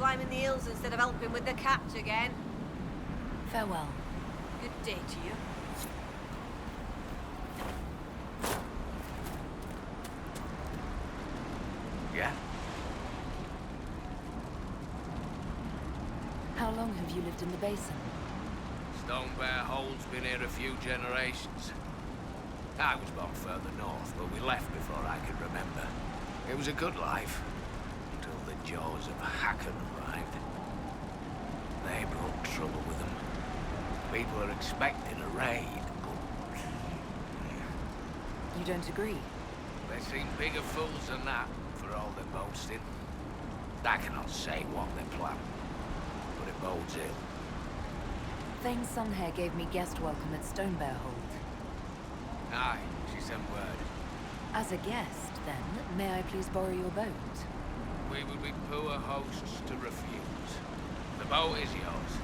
climbing the hills instead of helping with the catch again. Farewell. Good day to you. Yeah? How long have you lived in the basin? Stone Bear Hole's been here a few generations. I was born further north, but we left before I could remember. It was a good life, until the jaws of Hakkon arrived. They brought trouble with them. People are expecting a raid, but... You don't agree? They seem bigger fools than that, for all their boasting. I cannot say what they plan, but it bodes ill. Thane Sunhair gave me guest welcome at Stonebearhold. Aye, she sent word. As a guest, then, may I please borrow your boat? We would be poor hosts to refuse. The boat is yours.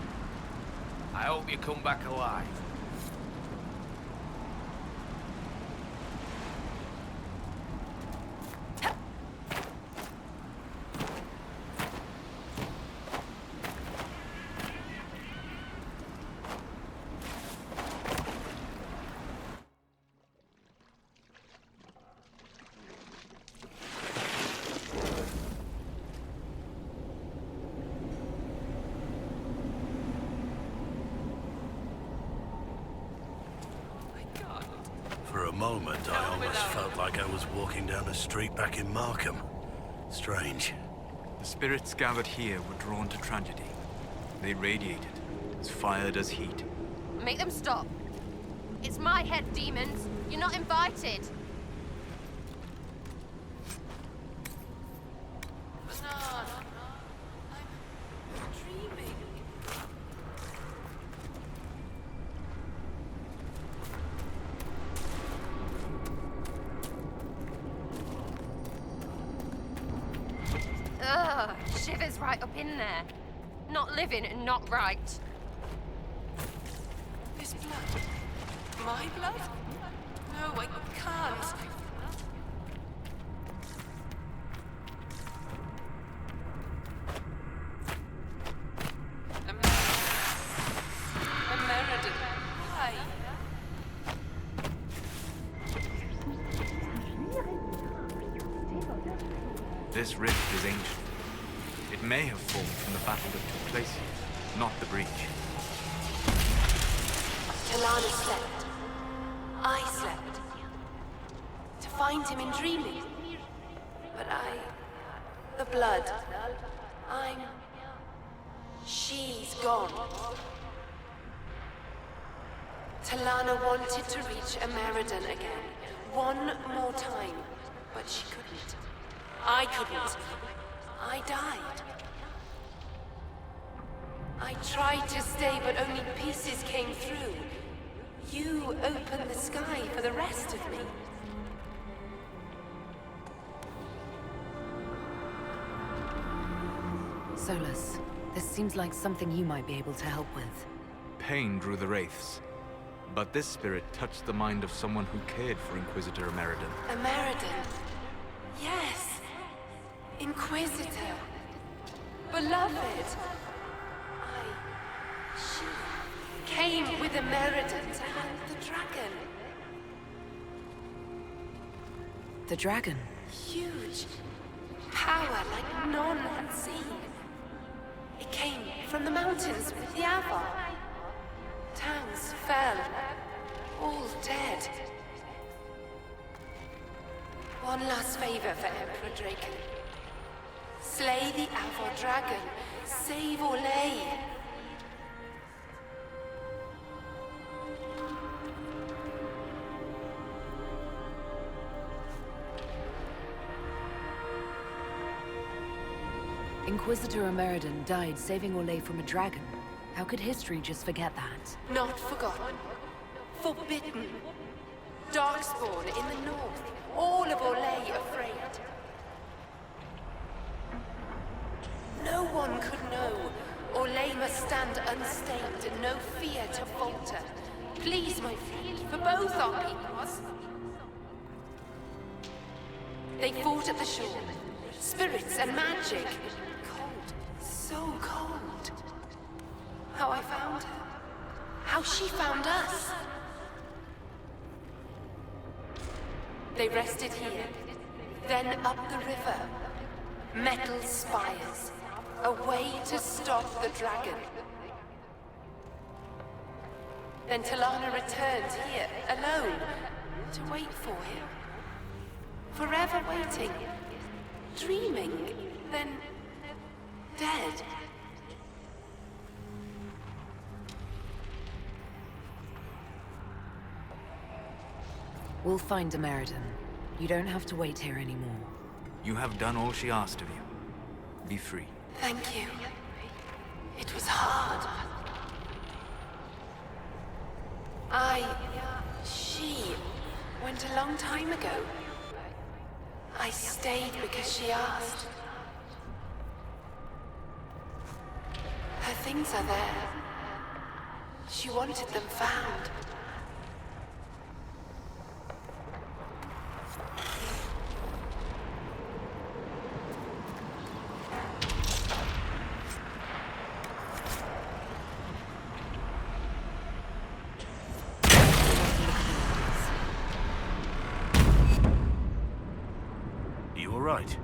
I hope you come back alive. For a moment, I almost felt like I was walking down a street back in Markham. Strange. The spirits gathered here were drawn to tragedy. They radiated, as fire does heat. Make them stop. It's my head, demons. You're not invited. Ugh, shivers right up in there. Not living and not right. This blood? My blood? No, I can't. American. Why? This rift is ancient. It may have formed from the battle that took place here, not the breach. Talana slept. I slept. To find him in dreaming. But the blood. She's gone. Talana wanted to reach American again. One more time. But she couldn't. I couldn't. I died. I tried to stay, but only pieces came through. You opened the sky for the rest of me. Solus, this seems like something you might be able to help with. Pain drew the wraiths. But this spirit touched the mind of someone who cared for Inquisitor American. American? Yes. Inquisitor. Beloved. She came with American to hunt the dragon. The dragon? Huge. Power like none had seen. It came from the mountains with the Avar. Towns fell. All dead. One last favor for Emperor Draken. Slay the Avar dragon. Save Orlais. Inquisitor Ameridan died saving Orlais from a dragon. How could history just forget that? Not forgotten. Forbidden. Darkspawn in the north. All of Orlais afraid. No one could know. Orlais must stand unstained, no fear to falter. Please, my friend, for both our peoples. They fought at the shore. Spirits and magic. Cold. So how I found her. How she found us. They rested here, then up the river. Metal spires. A way to stop the dragon. Then Talana returned here, alone, to wait for him. Forever waiting. Dreaming, then dead. We'll find a Meriden. You don't have to wait here anymore. You have done all she asked of you. Be free. Thank you. It was hard. She went a long time ago. I stayed because she asked. Her things are there. She wanted them found. You all right?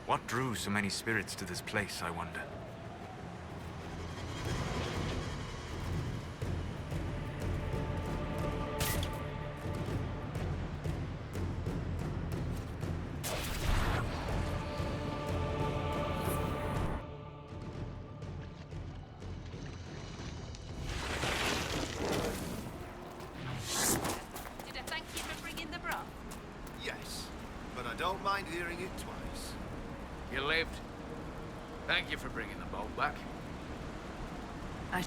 What drew so many spirits to this place, I wonder? Did I thank you for bringing the broth? Yes, but I don't mind hearing it twice. You lived. Thank you for bringing the boat back. I...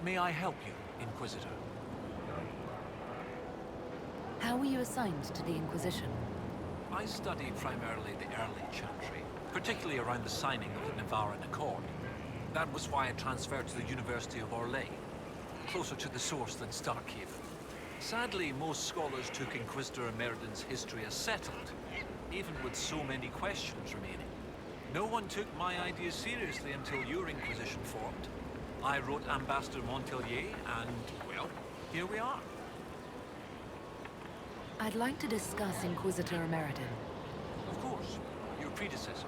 May I help you, Inquisitor? How were you assigned to the Inquisition? I studied primarily the early Chantry, particularly around the signing of the Nevarran Accord. That was why I transferred to the University of Orlais, closer to the source than Starkhaven. Sadly, most scholars took Inquisitor Emeriden's history as settled, even with so many questions remaining. No one took my ideas seriously until your Inquisition formed. I wrote Ambassador Montelier, and, well, here we are. I'd like to discuss Inquisitor Emeriden. Of course, your predecessor.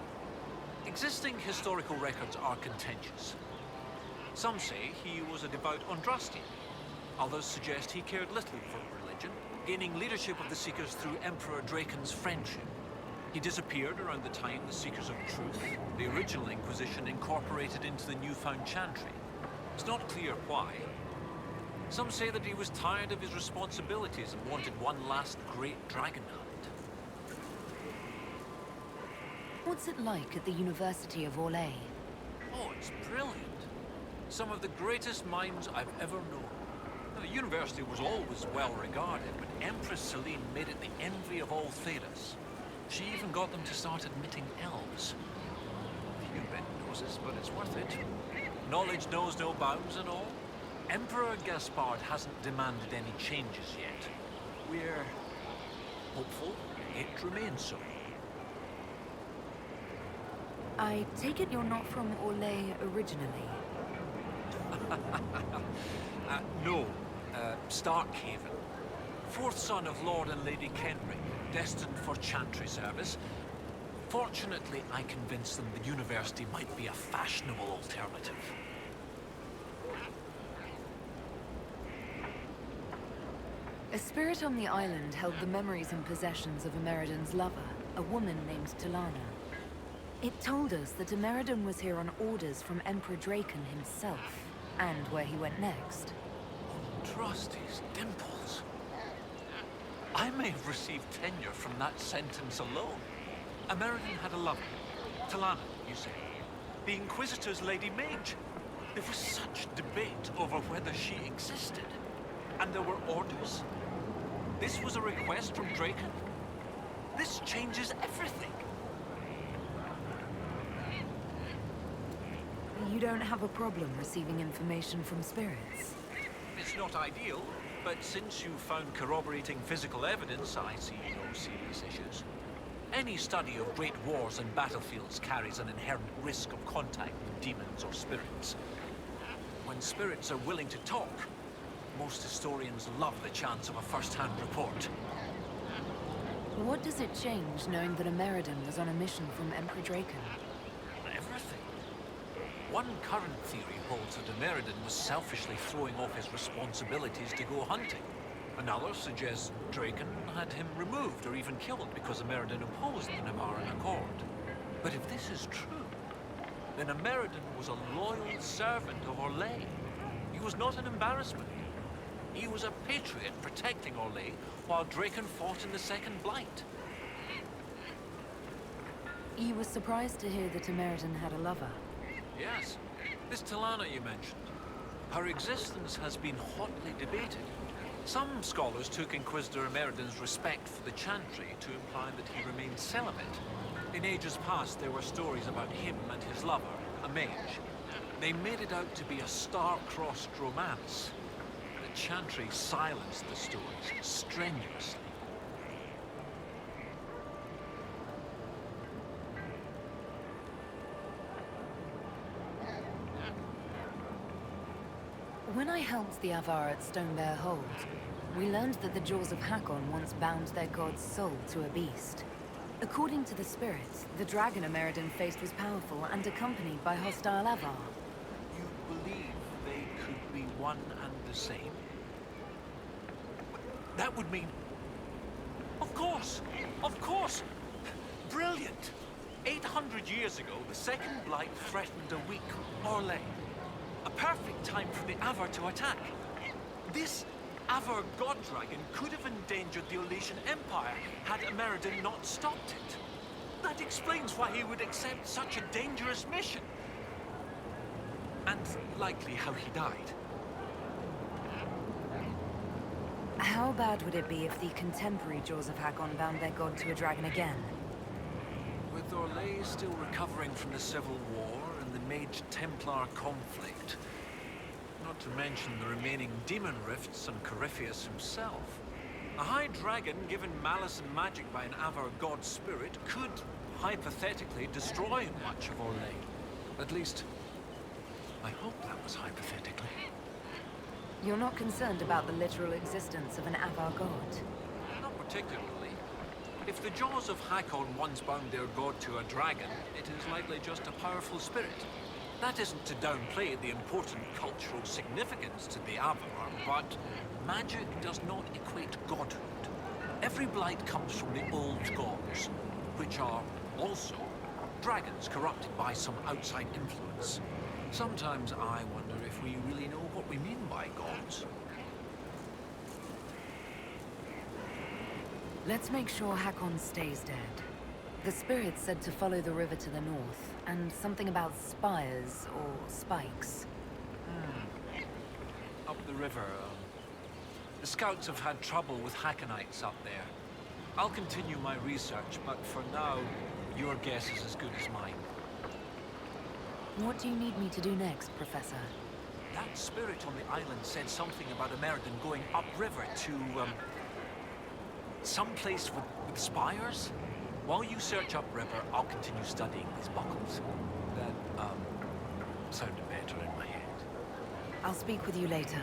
Existing historical records are contentious. Some say he was a devout Andrastian. Others suggest he cared little for religion, gaining leadership of the Seekers through Emperor Draken's friendship. He disappeared around the time the Seekers of Truth, the original Inquisition, incorporated into the newfound Chantry. It's not clear why. Some say that he was tired of his responsibilities and wanted one last great dragon hunt. What's it like at the University of Orlais? Oh, it's brilliant. Some of the greatest minds I've ever known. Now, the university was always well regarded, but Empress Celine made it the envy of all Thedas. She even got them to start admitting elves. A few red noses, but it's worth it. Knowledge knows no bounds and all. Emperor Gaspard hasn't demanded any changes yet. We're hopeful it remains so. I take it you're not from Orlais originally? No. Starkhaven. Fourth son of Lord and Lady Kenrick, destined for Chantry service. Fortunately, I convinced them the university might be a fashionable alternative. A spirit on the island held the memories and possessions of Emeriden's lover, a woman named Talana. It told us that Emeriden was here on orders from Emperor Draken himself, and where he went next. Trust his dimples. I may have received tenure from that sentence alone. Emeriden had a lover. Talana, you say. The Inquisitor's Lady Mage. There was such debate over whether she existed. And there were orders. This was a request from Draken. This changes everything. You don't have a problem receiving information from spirits? It's not ideal, but since you found corroborating physical evidence, I see no serious issues. Any study of great wars and battlefields carries an inherent risk of contact with demons or spirits. When spirits are willing to talk, most historians love the chance of a first-hand report. What does it change knowing that Emeriden was on a mission from Emperor Draken? Everything. One current theory holds that Emeriden was selfishly throwing off his responsibilities to go hunting. Another suggests Draken had him removed or even killed because Ameridan opposed the Navaran Accord. But if this is true, then Ameridan was a loyal servant of Orlais. He was not an embarrassment. He was a patriot protecting Orlais while Draken fought in the Second Blight. You were surprised to hear that Ameridan had a lover. Yes, this Talana you mentioned. Her existence has been hotly debated. Some scholars took Inquisitor Ameridan's respect for the Chantry to imply that he remained celibate. In ages past, there were stories about him and his lover, a mage. They made it out to be a star-crossed romance. The Chantry silenced the stories strenuously. When I helped the Avar at Stonebear Hold, we learned that the Jaws of Hakkon once bound their god's soul to a beast. According to the spirits, the dragon Ameridan faced was powerful and accompanied by hostile Avar. You believe they could be one and the same? That would mean... Of course! Of course! Brilliant! 800 years ago, the Second Blight threatened a weak Orlais. A perfect time for the Avar to attack. This Avar god dragon could have endangered the Orlesian Empire had Ameridan not stopped it. That explains why he would accept such a dangerous mission. And likely how he died. How bad would it be if the contemporary Jaws of Hakkon bound their god to a dragon again? With Orlais still recovering from the Civil War and the Mage Templar conflict, not to mention the remaining demon rifts and Corypheus himself, a high dragon given malice and magic by an Avar god spirit could, hypothetically, destroy much of Orlais. At least, I hope that was hypothetically. You're not concerned about the literal existence of an Avar god? Not particularly. If the Jaws of Hakkon once bound their god to a dragon, it is likely just a powerful spirit. That isn't to downplay the important cultural significance to the Avar, but magic does not equate godhood. Every blight comes from the old gods, which are also dragons corrupted by some outside influence. Sometimes I wonder if we really know what we mean by gods. Let's make sure Hakkon stays dead. The spirit said to follow the river to the north, and something about spires or spikes. Up the river, the scouts have had trouble with Hakkonites up there. I'll continue my research, but for now, your guess is as good as mine. What do you need me to do next, Professor? That spirit on the island said something about Ameridan going upriver to, someplace with spires? While you search upriver, I'll continue studying these buckles. That, sounded better in my head. I'll speak with you later.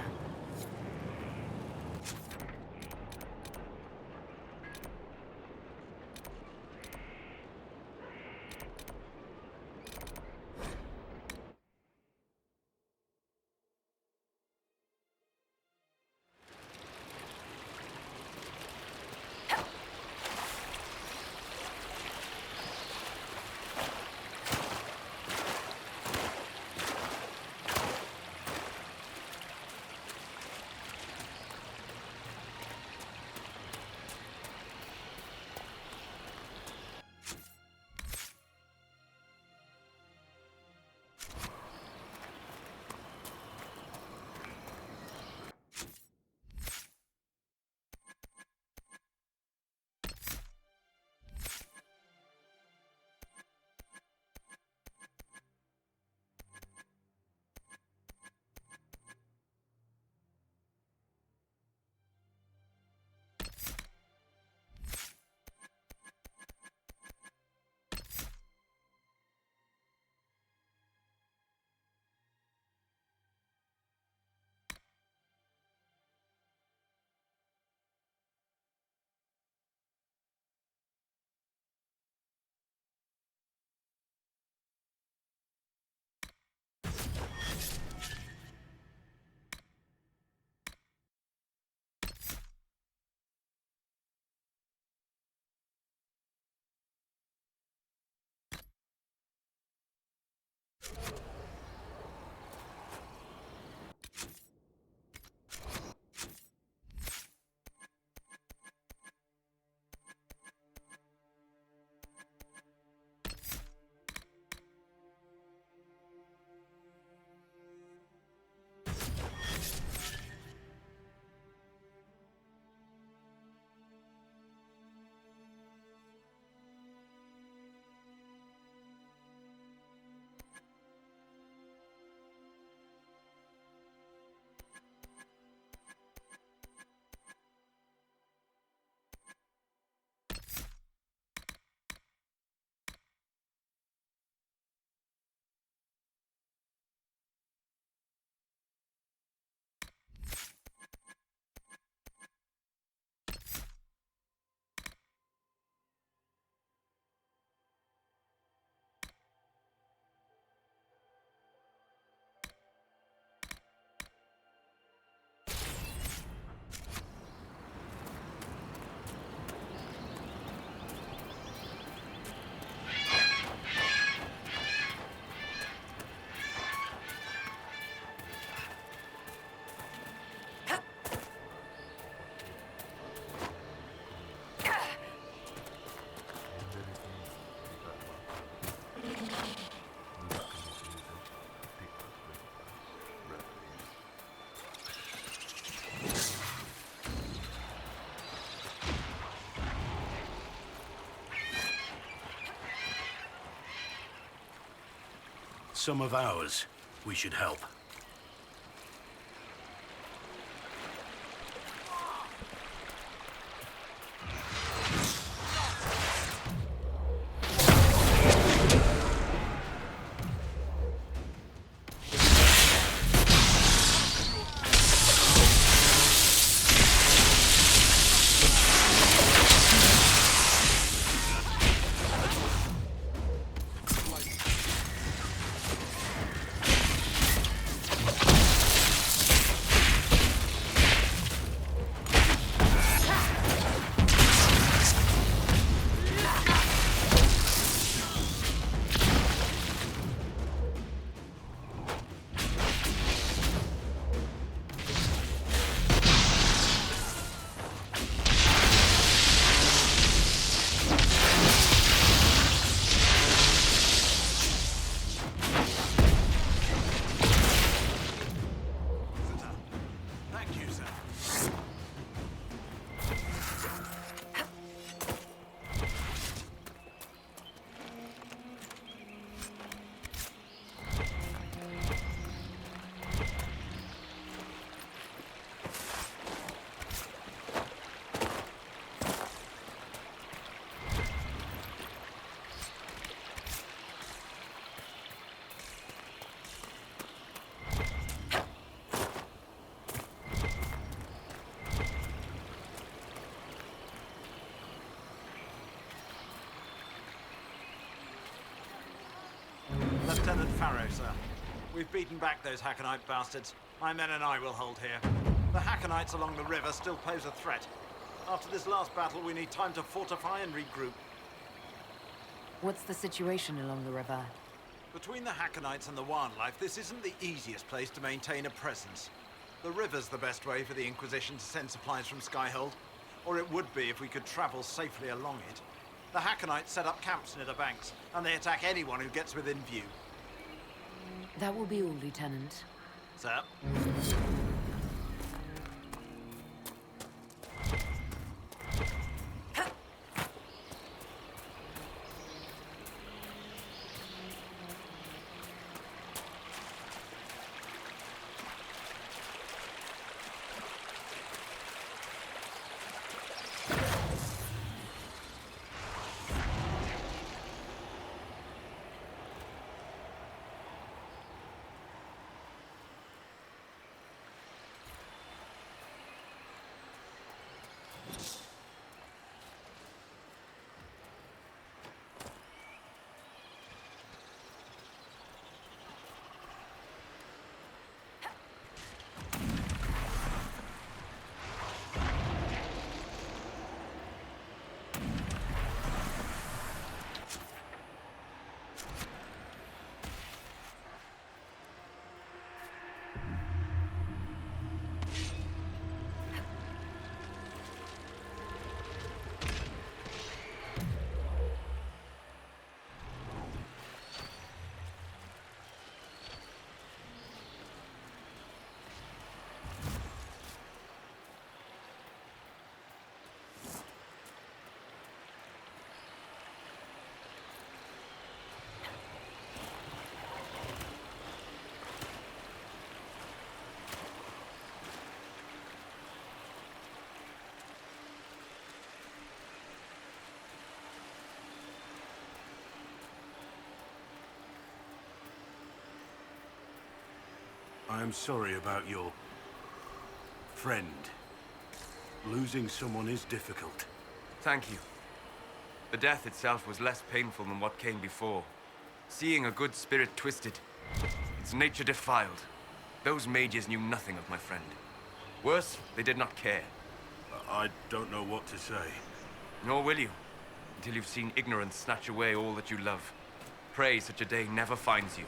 some of ours. We should help. Lieutenant Farrow, sir. We've beaten back those Hakkonite bastards. My men and I will hold here. The Hakkonites along the river still pose a threat. After this last battle, we need time to fortify and regroup. What's the situation along the river? Between the Hakkonites and the wildlife, this isn't the easiest place to maintain a presence. The river's the best way for the Inquisition to send supplies from Skyhold, or it would be if we could travel safely along it. The Hakkonites set up camps near the banks, and they attack anyone who gets within view. That will be all, Lieutenant. Sir? I am sorry about your friend. Losing someone is difficult. Thank you. The death itself was less painful than what came before. Seeing a good spirit twisted, its nature defiled. Those mages knew nothing of my friend. Worse, they did not care. I don't know what to say. Nor will you, until you've seen ignorance snatch away all that you love. Pray such a day never finds you.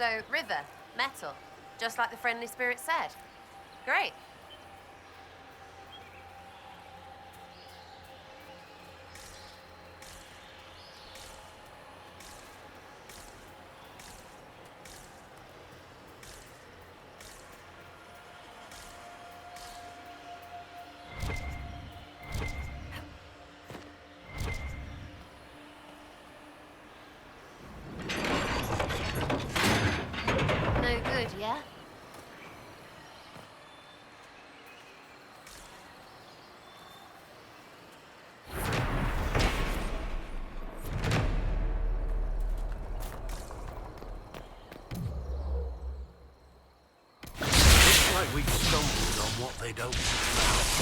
So, river, metal, just like the friendly spirit said. Great. No good, yeah? Looks like we've stumbled on what they don't know.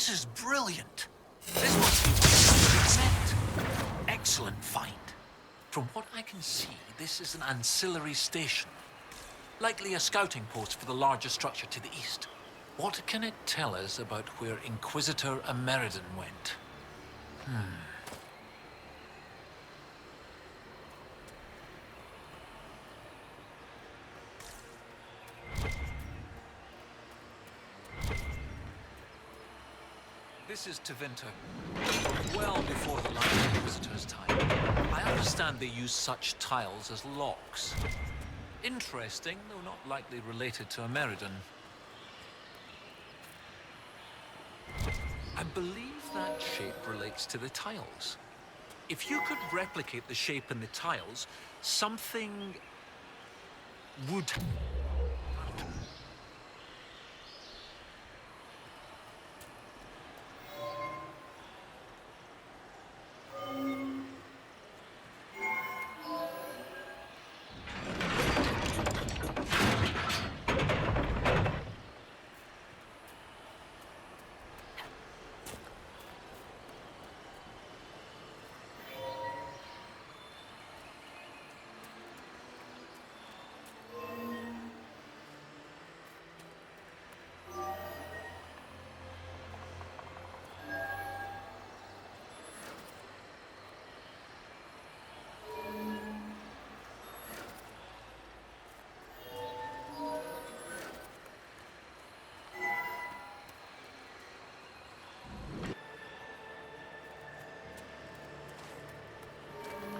This is brilliant. This must be what it's meant. Excellent find. From what I can see, this is an ancillary station. Likely a scouting post for the larger structure to the east. What can it tell us about where Inquisitor Ameridan went? This is Tevinter. Well before the last Inquisitor's time. I understand they use such tiles as locks. Interesting, though not likely related to Ameridan. I believe that shape relates to the tiles. If you could replicate the shape in the tiles, something would happen.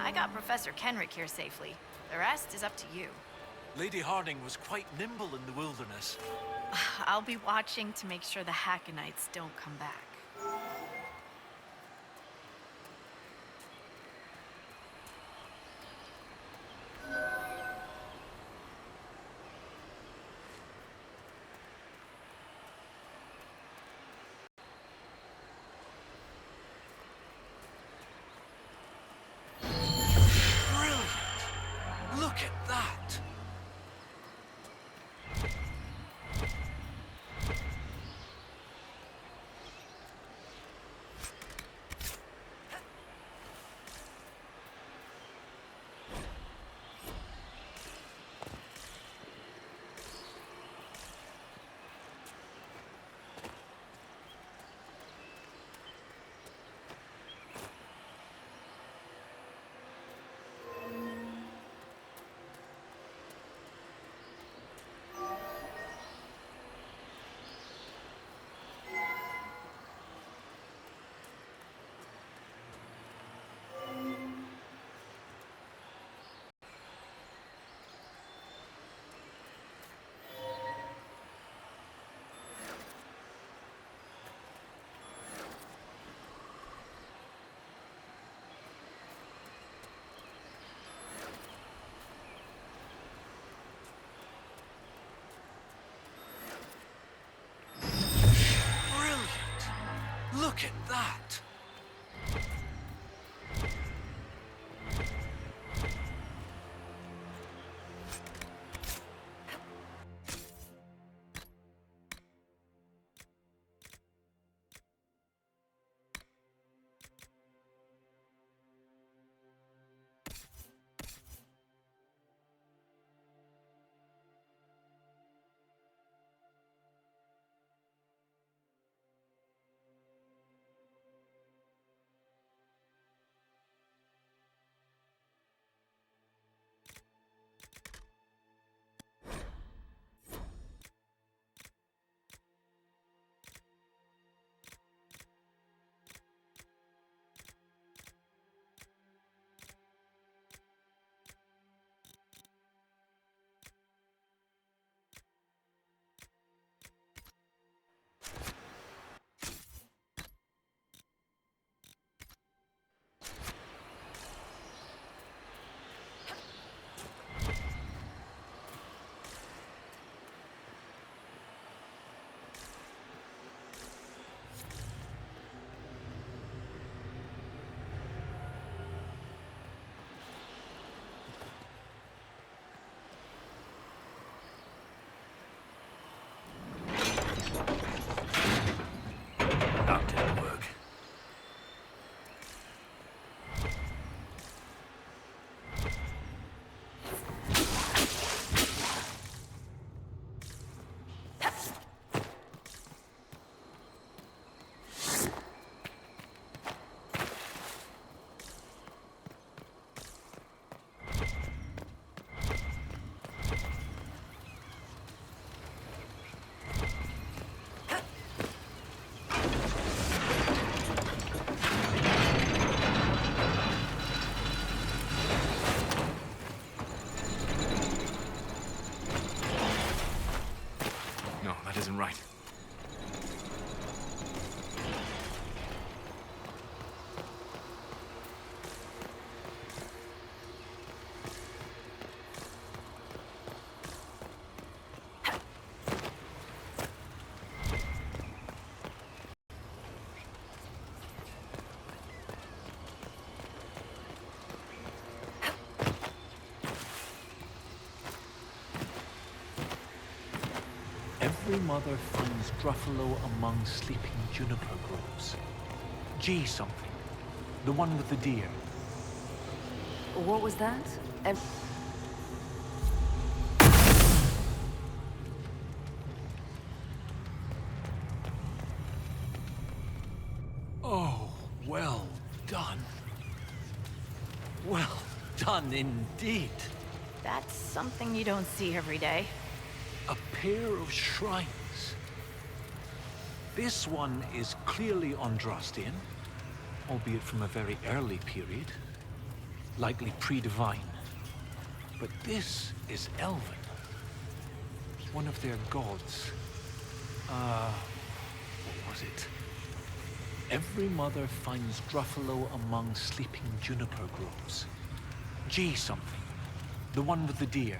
I got Professor Kenrick here safely. The rest is up to you. Lady Harding was quite nimble in the wilderness. I'll be watching to make sure the Hakkonites don't come back. Look at that! Look at that! Every mother finds Gruffalo among sleeping juniper groves. G something. The one with the deer. What was that? Oh, well done. Well done indeed. That's something you don't see every day. A pair of shrines. This one is clearly Andrastian, albeit from a very early period, likely pre-divine. But this is Elven. One of their gods. What was it? Every mother finds Gruffalo among sleeping juniper groves. G something. The one with the deer.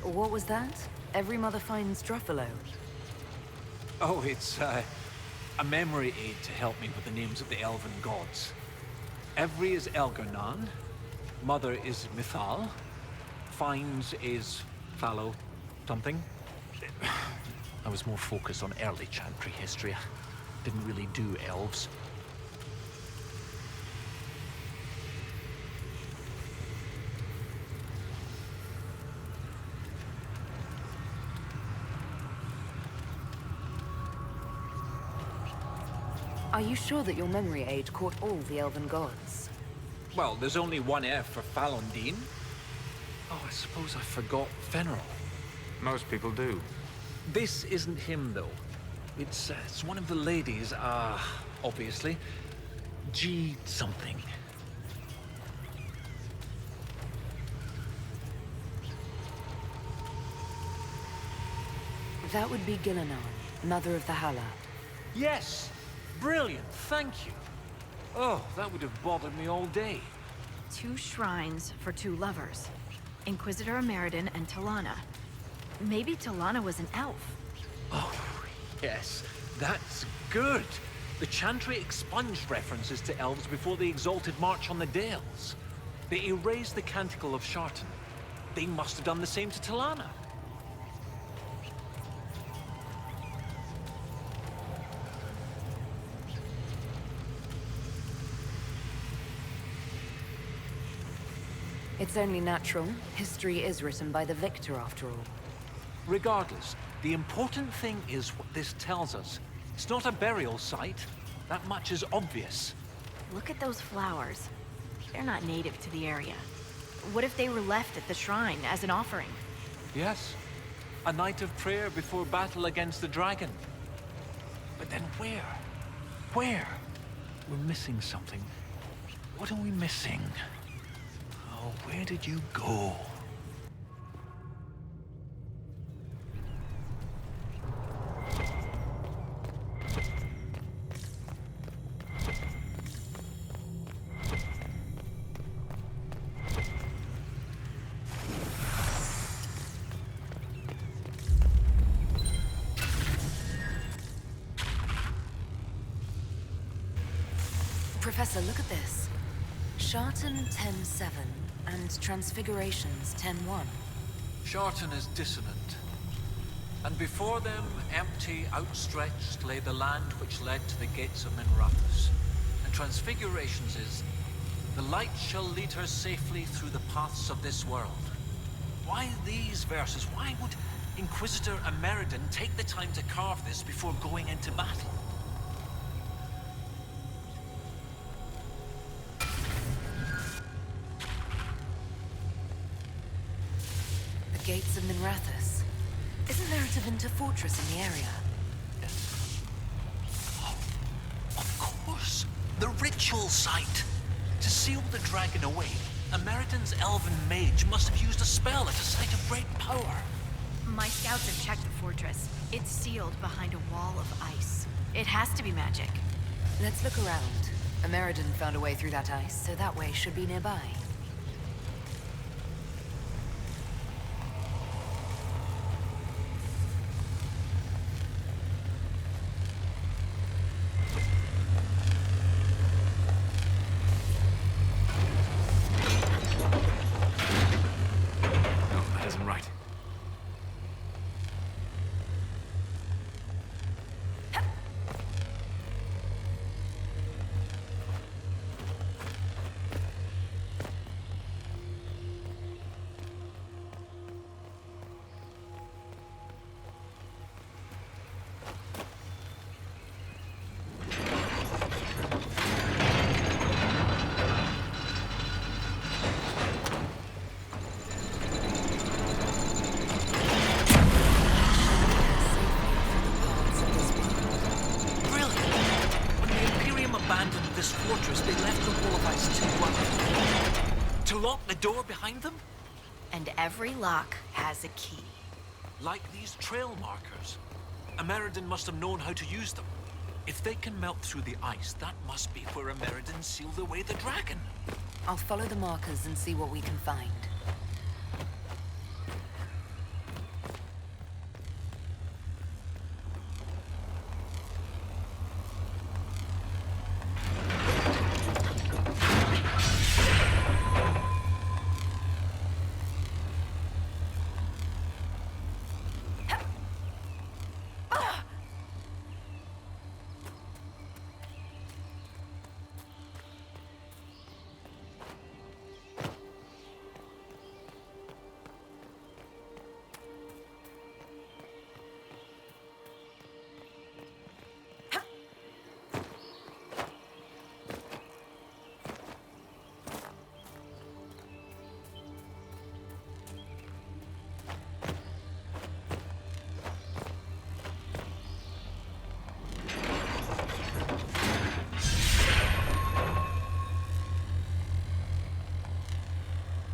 What was that? Every mother finds Druffalo. Oh, it's a memory aid to help me with the names of the elven gods. Every is Elgernan, mother is Mithal, finds is Fallow something. I was more focused on early Chantry history. I didn't really do elves. Are you sure that your memory aid caught all the elven gods? Well, there's only one F for Falondine. Oh, I suppose I forgot Fenrir. Most people do. This isn't him, though. It's one of the ladies, obviously. G something. That would be Gillenan, mother of the Hala. Yes! Brilliant, thank you. Oh, that would have bothered me all day. 2 shrines for 2 lovers. Inquisitor Ameridan and Talana. Maybe Talana was an elf. Oh, yes. That's good. The Chantry expunged references to elves before the Exalted March on the Dales. They erased the Canticle of Shartan. They must have done the same to Talana. It's only natural. History is written by the victor, after all. Regardless, the important thing is what this tells us. It's not a burial site. That much is obvious. Look at those flowers. They're not native to the area. What if they were left at the shrine as an offering? Yes. A night of prayer before battle against the dragon. But then where? Where? We're missing something. What are we missing? Oh, where did you go? Professor, look at this. Shartan 10-7 and Transfigurations 10-1. Shartan is dissonant. And before them, empty, outstretched, lay the land which led to the gates of Minrathous. And Transfigurations is, the light shall lead her safely through the paths of this world. Why these verses? Why would Inquisitor Ameridan take the time to carve this before going into battle? The gates of Minrathous. Isn't there a Tevinter fortress in the area? Oh, of course! The ritual site! To seal the dragon away, Ameridan's elven mage must have used a spell at a site of great power. My scouts have checked the fortress. It's sealed behind a wall of ice. It has to be magic. Let's look around. Ameridan found a way through that ice, so that way should be nearby. No, that isn't right. this fortress, they left the wall of ice to lock the door behind them? And every lock has a key. Like these trail markers. Ameridan must have known how to use them. If they can melt through the ice, that must be where Ameridan sealed away the dragon. I'll follow the markers and see what we can find.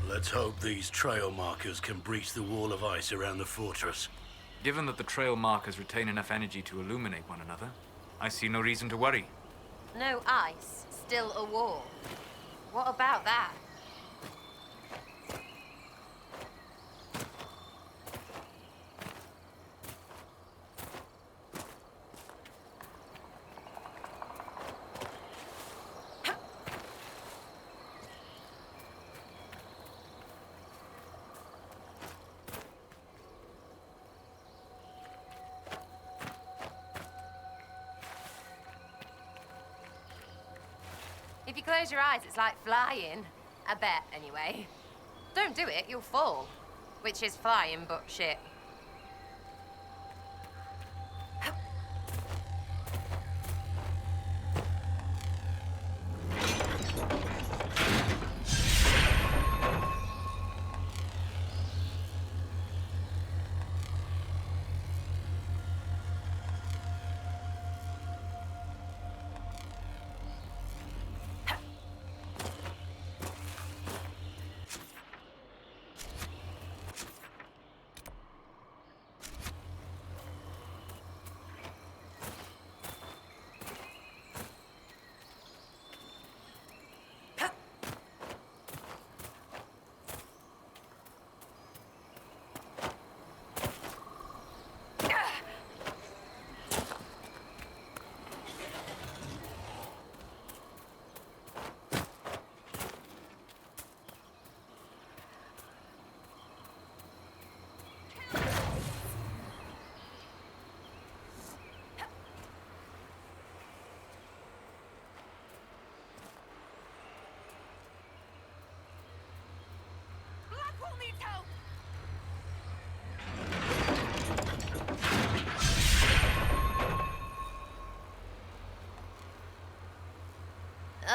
Let's hope these trail markers can breach the wall of ice around the fortress. Given that the trail markers retain enough energy to illuminate one another, I see no reason to worry. No ice, still a wall. What about that? If you close your eyes, it's like flying. I bet, anyway. Don't do it, you'll fall. Which is flying, but shit.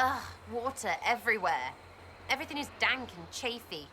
Ugh, water everywhere. Everything is dank and chafy.